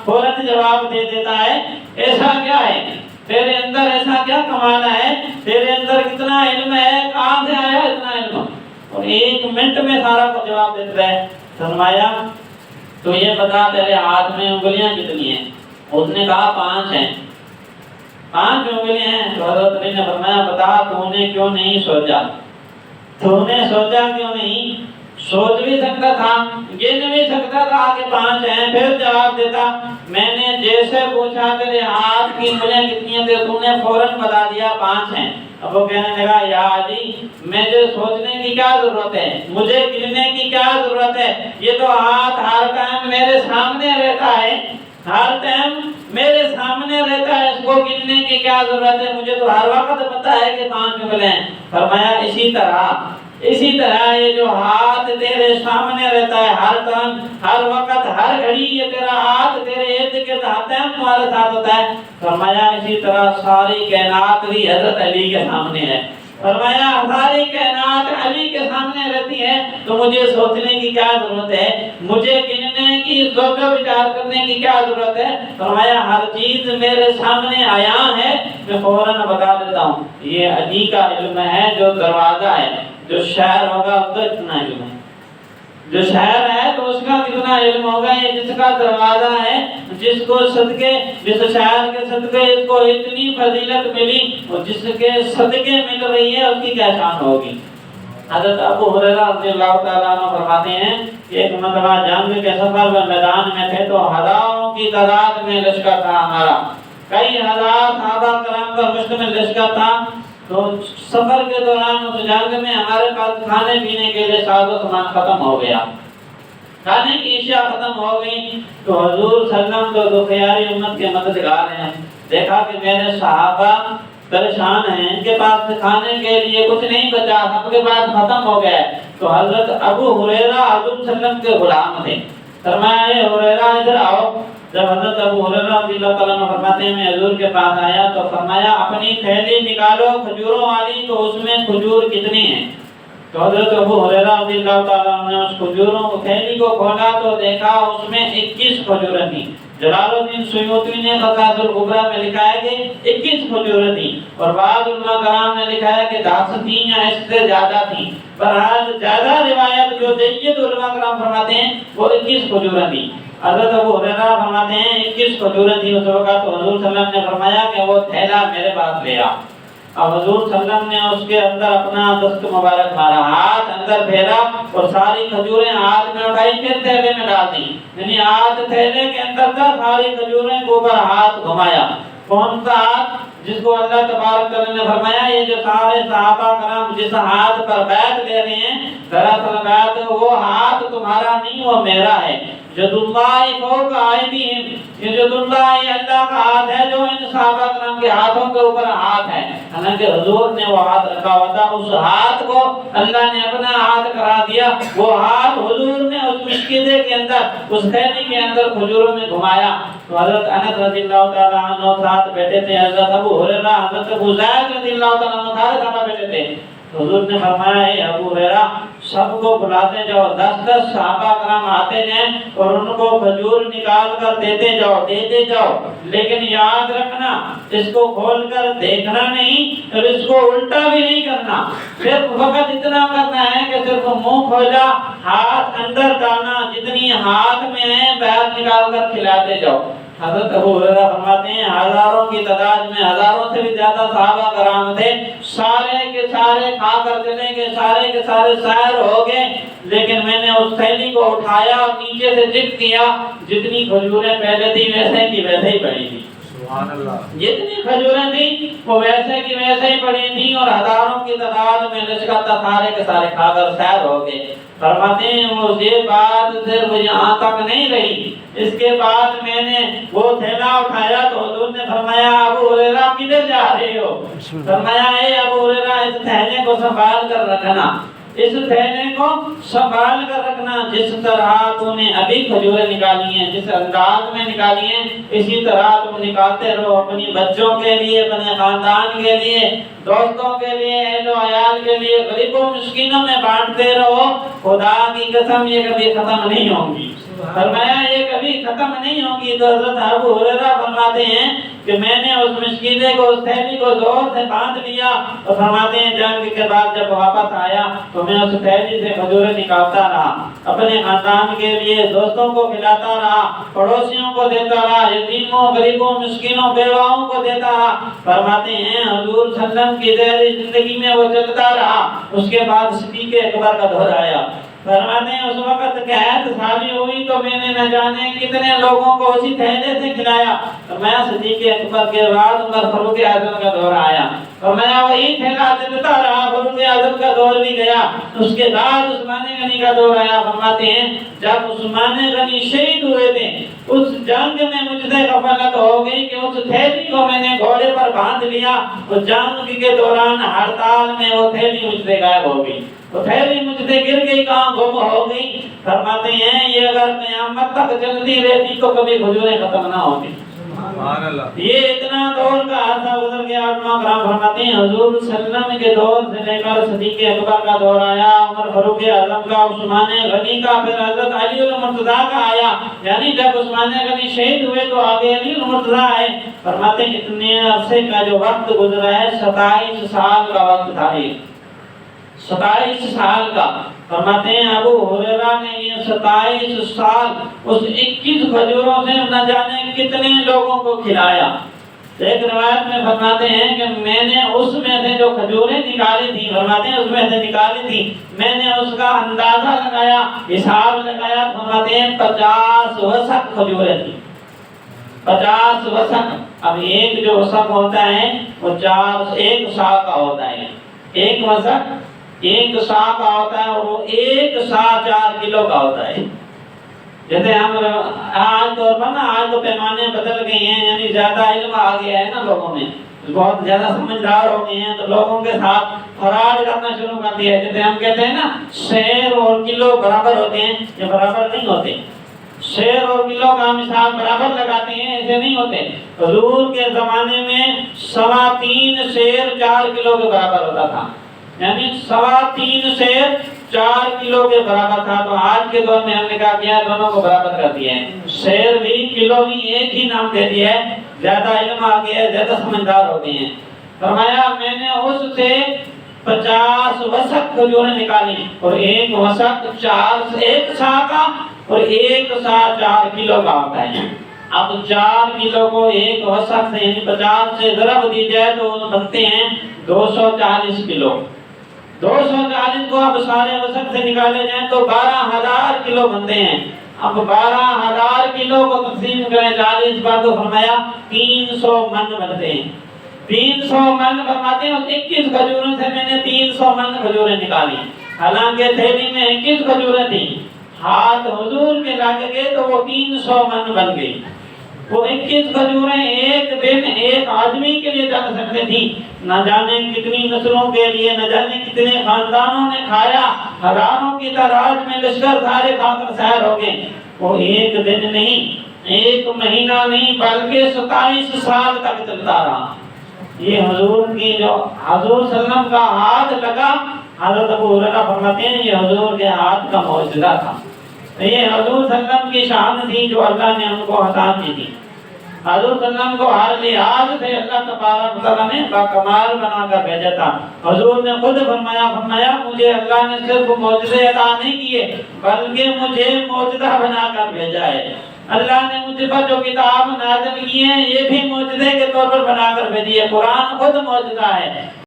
فوراً جواب دے دیتا ہے ایسا کیا ہے تیرے اندر، ایسا کیا کمال ہے تیرے اندر، کتنا علم ہے، کہاں سے آیا اتنا علم، اور 1 منٹ میں سارا کو جواب دیتا ہے۔ فرمایا تو یہ بتا تیرے ہاتھ میں انگلیاں کتنی ہیں؟ اس نے کہا 5 ہیں۔ 5 انگلیاں ہیں؟ تو حضرت علی نے فرمایا بتا تو نے کیوں نہیں سوچا؟ تو نے سوچا کیوں نہیں؟ سوچ بھی سکتا تھا، گن بھی سکتا تھا کہ 5 ہیں، پھر جواب دیتا۔ میں نے جیسے پوچھا تیرے ہاتھ کی انگلیاں کتنی ہیں تو نے فوراً بتا دیا 5 ہیں۔ اب وہ کہنے لگا یا علی مجھے سوچنے کی کیا ضرورت ہے، مجھے گننے کی کیا ضرورت ہے، یہ تو ہاتھ ہر ٹائم میرے سامنے رہتا ہے، ہر ٹائم میرے سامنے رہتا ہے، اس کو گننے کی کیا ضرورت ہے، مجھے تو ہر وقت پتہ ہے کہ 5 انگلیاں ہیں۔ فرمایا اسی طرح یہ جو ہاتھ تیرے سامنے رہتا ہے ہر ٹائم، ہر وقت، ہر گھڑی، یہ تیرا ہاتھ تیرے ارد گرد ہر ٹائم تمہارے ساتھ ہوتا ہے۔ فرمایا اسی طرح ساری کائنات بھی حضرت علی کے سامنے ہے۔ فرمایا ساری کائنات علی کے سامنے رہتی ہے تو مجھے سوچنے کی کیا ضرورت ہے، مجھے گننے کی، سوچ و بچار کرنے کی کیا ضرورت ہے۔ فرمایا ہر چیز میرے سامنے آیا ہے، میں فوراً بتا دیتا ہوں۔ یہ علی کا علم ہے جو دروازہ ہے، جو شہر ہوگا اس کا اتنا علم ہے، جو شہر ہے تو اس کا کتنا علم ہوگا، یہ جس کا دروازہ ہے، جس کو صدقے، جس شہر کے صدقے اس کو اتنی فضیلت ملی اور جس کے صدقے مل رہی ہے اس کی کیا شان ہوگی۔ حضرت ابو ہریرہ رضی اللہ تعالیٰ عنہ فرماتے ہیں کہ ایک مرتبہ جنگ کے سفر میں میدان میں تھے تو ہزاروں کی تعداد میں لشکر تھا ہمارا، کئی ہزار صحابہ کرام کا مشتمل لشکر تھا۔ تو سفر کے دوران اس جنگ میں ہمارے پاس کھانے پینے کے لیے ساز و سامان ختم ہو گیا، کھانے کی اشیاء ختم ہو گئی۔ تو حضور صلی اللہ علیہ وسلم تو خیاری امت کے مددگار ہیں، دیکھا کہ میرے صحابہ پریشان ہیں، ان کے پاس کھانے کے لیے کچھ نہیں بچا، سب کے پاس ختم ہو گیا۔ تو حضرت ابو ہریرہ حضور صلی اللہ علیہ وسلم کے غلام تھے، فرمایا اے ہریرہ ادھر آؤ۔ جب حضرت ابو ہریرہ رضی اللہ تعالیٰ عنہ فرماتے ہیں میں حضور کے پاس آیا تو فرمایا اپنی تھیلی نکالو کھجوروں والی، تو اس میں کھجور کتنی ہیں؟ تو حضرت ابو ہریرہ رضی اللہ تعالیٰ عنہ نے اس کھجوروں کو، تھیلی کو کھولا تو دیکھا اس میں 21 کھجوریں تھیں۔ جلال الدین سیوطی نے غزوۃ الکبریٰ میں لکھا ہے کہ 21 کھجوریں تھیں، اور بعض علماء کرام نے لکھا ہے کہ 10 تھیں یا اس سے زیادہ تھیں۔ بہرحال زیادہ روایت جو جید علماء کرام فرماتے ہیں وہ 21 کھجوریں تھیں۔ حضرت ابو ہریرہ فرماتے ہیں 21 کھجوریں تھیں اس وقت۔ تو حضور صلی اللہ علیہ وسلم نے فرمایا کہ وہ تھیلا میرے پاس لے آ۔ اب حضور صلی اللہ علیہ وسلم نے اس کے اندر اپنا دست مبارک مارا، ہاتھ اندر پھیرا اور ساری کھجوریں ہاتھ میں اٹھائی، پھر تھیلے میں ڈال دی، یعنی ہاتھ تھیلے کے اندر تھا، ساری کھجوریں کے اوپر ہاتھ گھمایا۔ کون سا ہاتھ؟ جس کو اللہ تبارک تعالیٰ نے فرمایا یہ جو سارے صحابہ کرام جس ہاتھ پر بیعت لے رہے ہیں، دراصل بیعت وہ ہاتھ تمہارا نہیں، وہ میرا ہے۔ ید اللہ فوق ایدیہم، یہ ید اللہ یہ اللہ کا ہاتھ ہے جو ان صحابہ کرام کے ہاتھوں کے اوپر ہاتھ ہے۔ حالانکہ حضور نے وہ ہاتھ رکھا ہوا تھا، اس ہاتھ کو اللہ نے اپنا ہاتھ کرا دیا، وہ ہاتھ حضور نے اس مشکیزے کے اندر، اس تھیلی کے اندر کھجوروں میں گھمایا۔ تو حضرت انس رضی اللہ تعالیٰ عنہ ساتھ بیٹھے تھے، حضرت ابو ہریرہ، حضرت ابو زید رضی اللہ تعالیٰ عنہ سارے صحابہ بیٹھے تھے۔ حضور نے فرمایا اے ابو ہریرہ سب کو بلاتے جاؤ، 10 صحابہ کرام آتے جائیں اور ان کو کھجور نکال کر دیتے جاؤ، لیکن یاد رکھنا اس کو کھول کر دیکھنا نہیں اور اس کو الٹا بھی نہیں کرنا، صرف وقت اتنا کرنا ہے کہ صرف منہ کھولا، ہاتھ اندر ڈالنا، جتنی ہاتھ میں ہے باہر نکال کر کھلاتے جاؤ۔ حضرت ابو ہریرہ فرماتے ہیں ہزاروں کی تعداد میں، ہزاروں سے بھی زیادہ صحابہ کرام تھے، سارے کے سارے کھا کر چلے گئے، سارے کے سارے سیر ہو گئے، لیکن میں نے اس تھیلی کو اٹھایا اور نیچے سے چک کیا، جتنی کھجوریں پہلے تھی ویسے کی ویسے ہی پڑی تھی، جتنی کھجوریں تھیں وہ ویسے کی ویسے ہی پڑی تھیں، اور ہزاروں کی تعداد میں لشکر تھا، سارے کے سارے کھا کر سیر ہو گئے۔ فرماتے ہیں وہ یہ بات صرف یہاں تک نہیں رہی، اس کے بعد میں نے وہ تھیلا اٹھایا تو حضور نے فرمایا ابو ہریرہ کدھر جا رہے ہو؟ فرمایا اے ابو ہریرہ اس تھیلے کو سنبھال کر رکھنا، اس تھیلے کو سنبھال کر رکھنا، جس طرح تو نے ابھی کھجوریں نکالی ہیں، جس انداز میں نکالی ہیں اسی طرح تم نکالتے رہو، اپنی بچوں کے لیے، اپنے خاندان کے لیے، دوستوں کے لیے، اہل و عیال کے لیے، غریبوں مسکینوں میں بانٹتے رہو، خدا کی قسم یہ کبھی ختم نہیں ہوں گی۔ فرمایا یہ کبھی ختم نہیں ہوگی۔ تو حضرت ابو ہریرہ فرماتے ہیں کہ میں نے اس مسکینے کو، اس تھیلی کو زور سے باندھ لیا، اور فرماتے ہیں جنگ کے بعد جب واپس آیا تو میں اس تھیلی سے کھجوریں نکالتا رہا، اپنے خاندان کے لیے دوستوں کو کھلاتا رہا، پڑوسیوں کو دیتا رہا، یتیموں، غریبوں، مسکینوں، بیواؤں کو دیتا رہا۔ فرماتے ہیں حضور صلی اللہ علیہ وسلم کی ظاہری زندگی میں وہ چلتا رہا۔ اس کے بعد صدیق اکبر کا دور آیا۔ فرماتے ہیں اس وقت قحط سالی ہوئی تو میں نے نہ جانے کتنے لوگوں کو اسی تھیلے سے کھلایا۔ فرمایا صدیق اکبر کے بعد عمر فاروق اعظم کا دور آیا، فرمایا وہی تھیلا چلتا رہا، فاروق اعظم کا دور بھی گیا۔ اس کے بعد عثمان غنی کا دور آیا۔ فرماتے ہیں جب عثمان غنی شہید ہوئے تھے، اس جنگ میں مجھ سے غفلت ہو گئی کہ اس تھیلی کو میں نے گھوڑے پر باندھ لیا، اس جنگ کے دوران ہڑتال میں وہ تھیلی مجھ سے غائب ہو گئی، وہ تھیلی مجھ سے گر گئی، کہاں گم ہو گئی۔ فرماتے ہیں یہ اگر قیامت تک چلتی رہتی تو کبھی کھجوریں ختم نہ ہوتی۔ یہ اتنا دور کا عرصہ گزر گیا۔ علماء کرام فرماتے ہیں حضور صلی اللہ علیہ وسلم کے دور سے لے کر صدیق اکبر کا دور آیا، عمر فاروق اعظم کا، عثمان غنی کا، پھر حضرت علی المرتضیٰ کا آیا، یعنی جب عثمان غنی شہید ہوئے تو آگے علی المرتضیٰ آئے۔ فرماتے ہیں اتنے عرصے کا جو وقت گزرا ہے 27 سال کا وقت تھا، 27 سال کا۔ فرماتے ہیں ابو ہریرہ نے یہ 27 سال اس 21 کھجوروں سے نہ جانے کتنے لوگوں کو کھلایا۔ ایک روایت میں فرماتے ہیں کہ میں نے اس میں سے جو کھجوریں نکالی تھی، فرماتے ہیں اس میں سے نکالی تھی، میں نے اس کا اندازہ لگایا، حساب لگایا، فرماتے ہیں 50 وسق کھجوریں تھی، 50 وسق۔ اب ایک جو وسق ہوتا ہے وہ 1 سا کا ہوتا ہے، ایک وسق 1 سا کا ہوتا ہے، اور وہ 1 سا 4 کلو کا ہوتا ہے۔ جیسے ہم آج طور پر نا، آج تو پیمانے بدل گئے ہیں، یعنی زیادہ علم آ گیا ہے نا لوگوں میں، بہت زیادہ سمجھدار ہو گئے ہیں، تو لوگوں کے ساتھ فراڈ کرنا شروع کر دیا ہے۔ جیسے ہم کہتے ہیں نا شیر اور کلو برابر ہوتے ہیں، یہ برابر نہیں ہوتے۔ شیر اور کلو کا ہم حساب برابر لگاتے ہیں، ایسے نہیں ہوتے۔ حضور کے زمانے میں 3.25 شیر 4 کلو کے برابر ہوتا تھا، یعنی 3.25 شیر 4 کلو کے برابر تھا۔ تو آج کے دور میں ہم نے کہا کیا دونوں کو برابر کر دیا ہے، شیر بھی کلو بھی ایک ہی نام دے دیا ہے، زیادہ علم آ گیا ہے، زیادہ سمجھدار ہو گئے ہیں۔ فرمایا میں نے اس سے 50 وسق کھجوریں نکالی، اور ایک وسق 1 سا کا اور 1 سا 4 کلو کا ہوتا ہے۔ اب 4 کلو کو 1 وسق سے یعنی 50 سے ضرب دی جائے تو بنتے ہیں 240 کلو۔ 240 کو اب سارے وسق سے نکالے جائیں تو 12,000 کلو بنتے ہیں۔ اب 12,000 کلو کو تقسیم کریں 40 پر تو فرمایا 300 من بنتے ہیں۔ 300 من فرماتے ہیں، 21 کھجوروں سے میں نے 300 من کھجوریں نکالی، حالانکہ تھیلی میں 21 کھجوریں تھیں، ہاتھ حضور کے لگ گئے تو وہ 300 من بن گئی۔ وہ 21 کھجوریں ایک دن ایک آدمی کے لیے چل سکتے تھی، نہ جانے کتنی نسلوں کے لیے، نہ جانے کتنے خاندانوں نے کھایا، ہزاروں کی تعداد میں لشکر سارے کھا کر سیر ہو گئے۔ وہ ایک دن نہیں، 1 مہینہ نہیں، بلکہ 27 سال تک چلتا رہا۔ یہ حضور کی جو حضور صلی اللہ علیہ وسلم کا ہاتھ لگا، حضرت ابو ہریرہ فرماتے ہیں یہ حضور کے ہاتھ کا معجزہ تھا، یہ حضور صلی اللہ علیہ وسلم کی شان تھی جو اللہ نے ان کو عطا کی تھی۔ حضور صلی اللہ علیہ وسلم کو ہر لحاظ سے اللہ تبارک و تعالیٰ نے باکمال بنا کر بھیجا تھا۔ حضور نے خود فرمایا مجھے اللہ نے صرف معجزے عطا نہیں کیے بلکہ مجھے معجزہ بنا کر بھیجا ہے۔ اللہ نے مجھ پر جو کتاب نازل کی ہے یہ بھی معجزے کے طور پر بنا کر بھیجی ہے، قرآن خود معجزہ ہے۔